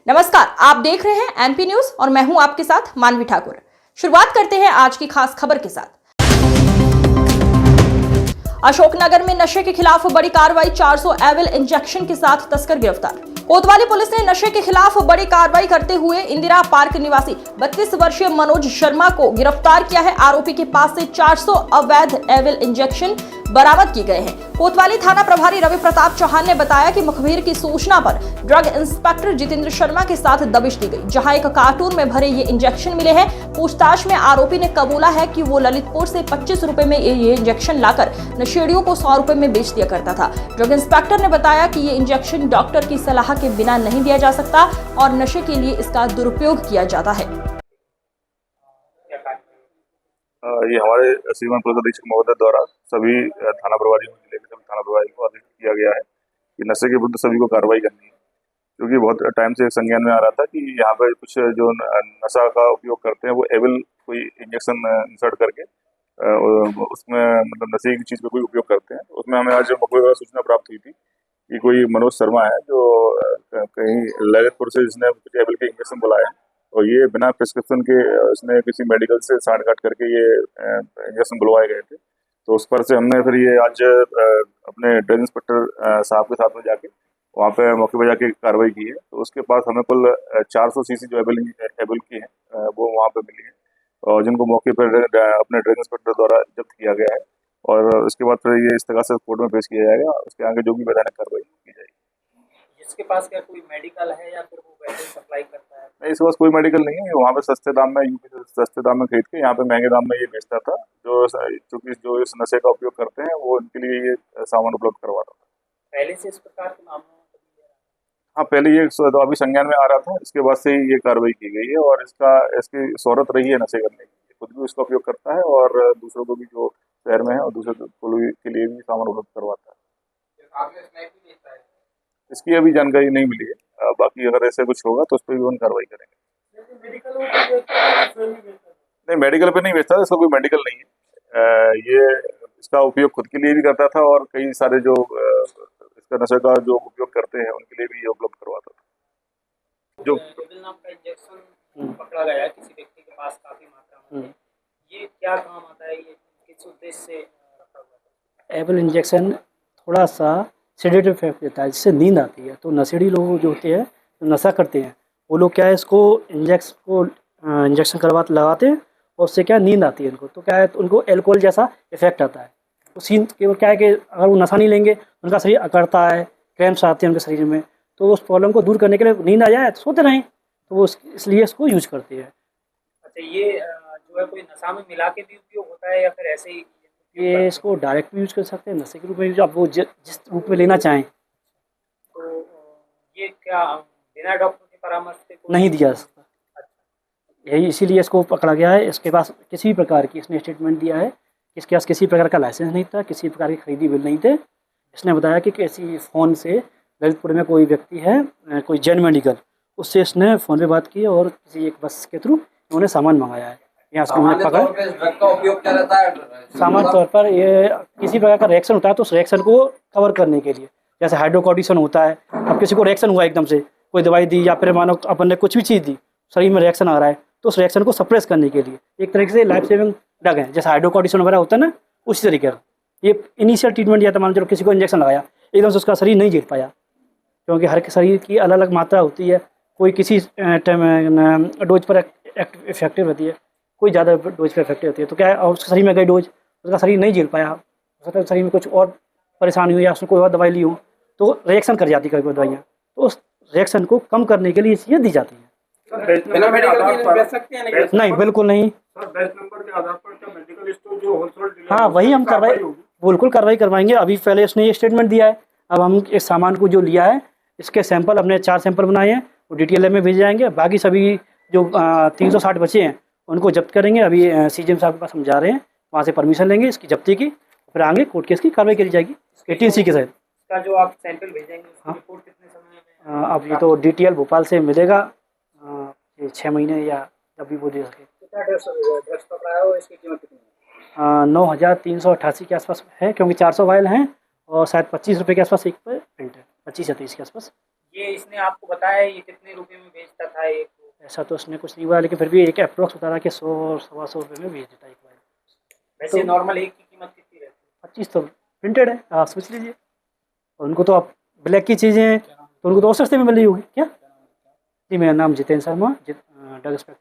नमस्कार, आप देख रहे हैं एनपी न्यूज और मैं हूं आपके साथ मानवी ठाकुर। शुरुआत करते हैं आज की खास खबर के साथ। अशोकनगर में नशे के खिलाफ बड़ी कार्रवाई, 400 एविल इंजेक्शन के साथ तस्कर गिरफ्तार। कोतवाली पुलिस ने नशे के खिलाफ बड़ी कार्रवाई करते हुए इंदिरा पार्क निवासी 32 वर्षीय मनोज शर्मा को गिरफ्तार किया है। आरोपी के पास से 400 अवैध एविल इंजेक्शन बरामद किए गए हैं। कोतवाली थाना प्रभारी रवि प्रताप चौहान ने बताया कि मुखबिर की सूचना पर ड्रग इंस्पेक्टर जितेंद्र शर्मा के साथ दबिश दी गई, जहां एक कार्टून में भरे ये इंजेक्शन मिले हैं। पूछताछ में आरोपी ने कबूला है कि वो ललितपुर से 25 रुपए में ये इंजेक्शन लाकर नशेड़ियों को 100 रुपए में बेच दिया करता था। ड्रग इंस्पेक्टर ने बताया कि ये इंजेक्शन डॉक्टर की सलाह के बिना नहीं दिया जा सकता और नशे के लिए इसका दुरुपयोग किया जाता है। ये हमारे श्रीमान पुलिस अधीक्षक महोदय द्वारा सभी थाना प्रभारियों जिले के सभी थाना प्रभारियों को आदेश किया गया है कि नशे के विरुद्ध सभी को कार्रवाई करनी है, क्योंकि बहुत टाइम से संज्ञान में आ रहा था कि यहाँ पे कुछ जो नशा का उपयोग करते हैं वो एविल कोई इंजेक्शन इंसर्ट करके उसमें मतलब नशे की चीज़ पे कोई उपयोग करते हैं। उसमें हमें आज मुखबिर द्वारा सूचना प्राप्त हुई थी कि कोई मनोज शर्मा है जो कहीं ललितपुर से जिसने कुछ एविल के इंजेक्शन बुलाए हैं और ये बिना प्रिस्क्रिप्शन के उसने किसी मेडिकल से साठ काट करके ये इंजेक्शन बुलवाए गए थे। तो उस पर से हमने फिर ये आज अपने ड्रग इंस्पेक्टर साहब के साथ में जाके वहाँ पे मौके पर जाके कार्रवाई की है। तो उसके पास हमें कुल 400 सीसी जो एविल की हैं वो वहाँ पे मिली है और जिनको मौके पर अपने ड्रग इंस्पेक्टर द्वारा जब्त किया गया है और उसके बाद फिर ये इस तरह से कोर्ट में पेश किया जाएगा। उसके आगे जो भी वैधानिक कार्रवाई की जाएगी। इसके पास क्या कोई मेडिकल है या फिर वो वैसे सप्लाई करता है? नहीं, इसके पास कोई मेडिकल नहीं है। वहाँ पे सस्ते दाम में यूपी से सस्ते दाम में खरीद के यहाँ पे महंगे दाम में ये बेचता था। चूँकि जो इस नशे का उपयोग करते हैं वो उनके लिए ये सामान उपलब्ध करवाता था। पहले से इस प्रकार के मामलों में हाँ, पहले ये तो अभी संज्ञान में आ रहा था, इसके बाद से ही ये कार्रवाई की गई है और इसकी शोहरत रही है नशे करने की। खुद भी इसका उपयोग करता है और दूसरों को भी जो शहर में है और दूसरे के लिए भी सामान उपलब्ध करवाता है। इसकी अभी जानकारी नहीं मिली है, बाकी अगर ऐसे कुछ होगा तो उस पर भी हम कार्रवाई करेंगे। नहीं, मेडिकल पे नहीं बेचता, इसका कोई मेडिकल नहीं है। ये इसका उपयोग खुद के लिए भी करता था और कई सारे जो इसका नशे का जो उपयोग करते हैं उनके लिए भी ये उपलब्ध करवाता था। जो नाम का इंजेक्शन पकड़ा गया किसी व्यक्ति के पास काफी मात्रा में, ये क्या काम आता है, ये किस उद्देश्य से रखा हुआ है? एविल इंजेक्शन थोड़ा सा सेडेटिव इफेक्ट देता है, जिससे नींद आती है। तो नशेड़ी लोग जो होते हैं, जो नशा करते हैं, वो लोग क्या है इसको इंजेक्शन करवा लगाते हैं और उससे क्या नींद आती है इनको। तो क्या है तो उनको एल्कोहल जैसा इफेक्ट आता है। तो सीन केवल क्या है कि अगर वो नशा नहीं लेंगे उनका शरीर अकड़ता है, क्रैम्प्स आते हैं उनके शरीर में। तो उस प्रॉब्लम को दूर करने के लिए नींद आ जाए तो सोते रहें, तो वो इसलिए इसको यूज करते हैं। अच्छा, ये जो है कोई नशा में मिला के भी उपयोग होता है या फिर ऐसे ही? ये इसको डायरेक्ट भी यूज कर सकते हैं, नशे के रूप में भी, आप वो जिस रूप में लेना चाहें। तो ये क्या बिना डॉक्टर के परामर्श से नहीं दिया जा सकता। यही इसीलिए इसको पकड़ा गया है। इसके पास किसी भी प्रकार की, इसने स्टेटमेंट दिया है, इसके पास किसी प्रकार का लाइसेंस नहीं था, किसी प्रकार की खरीदी बिल नहीं थे। इसने बताया कि किसी फ़ोन से ललितपुर में कोई व्यक्ति है, कोई जैन मेडिकल, उससे इसने फ़ोन पे बात की और किसी एक बस के थ्रू उन्होंने सामान मंगाया है। यहाँ से उन्होंने पकड़ा। ड्रग का उपयोग क्या रहता है? सामान्य तौर पर ये किसी प्रकार का रिएक्शन होता है तो उस रिएक्शन को कवर करने के लिए, जैसे हाइड्रोकॉर्टिसोन होता है। अब किसी को रिएक्शन हुआ एकदम से, कोई दवाई दी या फिर मानो अपन ने कुछ भी चीज़ दी, शरीर में रिएक्शन आ रहा है, तो उस रिएक्शन को सप्रेस करने के लिए एक तरीके से लाइफ सेविंग ड्रग है। जैसे हाइड्रोकॉर्टिसोन वगैरह होता है ना, उसी तरीके का ये इनिशियल ट्रीटमेंट दिया था। मान लो किसी को इंजेक्शन लगाया, एकदम से उसका शरीर नहीं झेल पाया, क्योंकि हर शरीर की अलग अलग मात्रा होती है। कोई किसी डोज पर इफेक्टिव होती है, कोई ज़्यादा डोज पर इफेक्टिव होती है। तो क्या है, उसके शरीर में गई डोज, उसका शरीर नहीं झेल पाया, उसका शरीर में कुछ और परेशानी हुई या उसने कोई और दवाई ली हो तो रिएक्शन कर जाती है कोई दवाइयाँ। तो उस रिएक्शन को कम करने के लिए ये दी जाती है। नहीं, बिल्कुल नहीं। हाँ, वही हम बिल्कुल कार्रवाई करवाएंगे। अभी पहले इसने ये स्टेटमेंट दिया है, अब हम इस सामान को जो लिया है इसके सैंपल, अपने 4 सैंपल बनाए हैं, वो DTLA में भेज जाएंगे। बाकी सभी जो 360 बचे हैं उनको जब्त करेंगे। अभी CGM साहब के पास हम जा रहे हैं, वहाँ से परमिशन लेंगे इसकी जब्ती की, फिर आगे कोर्ट केस की कार्रवाई करी जाएगी 18C के साथ। इसका जो आप सैंपल भेजेंगे उसकी रिपोर्ट कितने समय में? अब ये तो DTL भोपाल से मिलेगा 6 महीने या जब भी वो दे सके। कितना ड्रग्स पकड़ा है, इसकी कीमत कितनी है? 9,388 के आसपास है, क्योंकि 400 वायल हैं और शायद 25 रुपये के आसपास एक पर प्रिंट है, 25 या 30 के आसपास। ये इसने आपको बताया ये कितने रुपए में बेचता था एक को? ऐसा तो उसने कुछ नहीं हुआ, लेकिन फिर भी एक अप्रोक्स बता रहा कि 100-125 रुपये में बेच देता है एक मोबाइल। वैसे नॉर्मल एक की कीमत कितनी रहती है? 25 तो प्रिंटेड है, आप सोच लीजिए। और उनको तो आप ब्लैक की चीज़ें हैं तो उनको तो और सस्ते में मिल रही होगी क्या। जी मेरा नाम जितेंद्र शर्मा, ड्रग इंस्पेक्टर।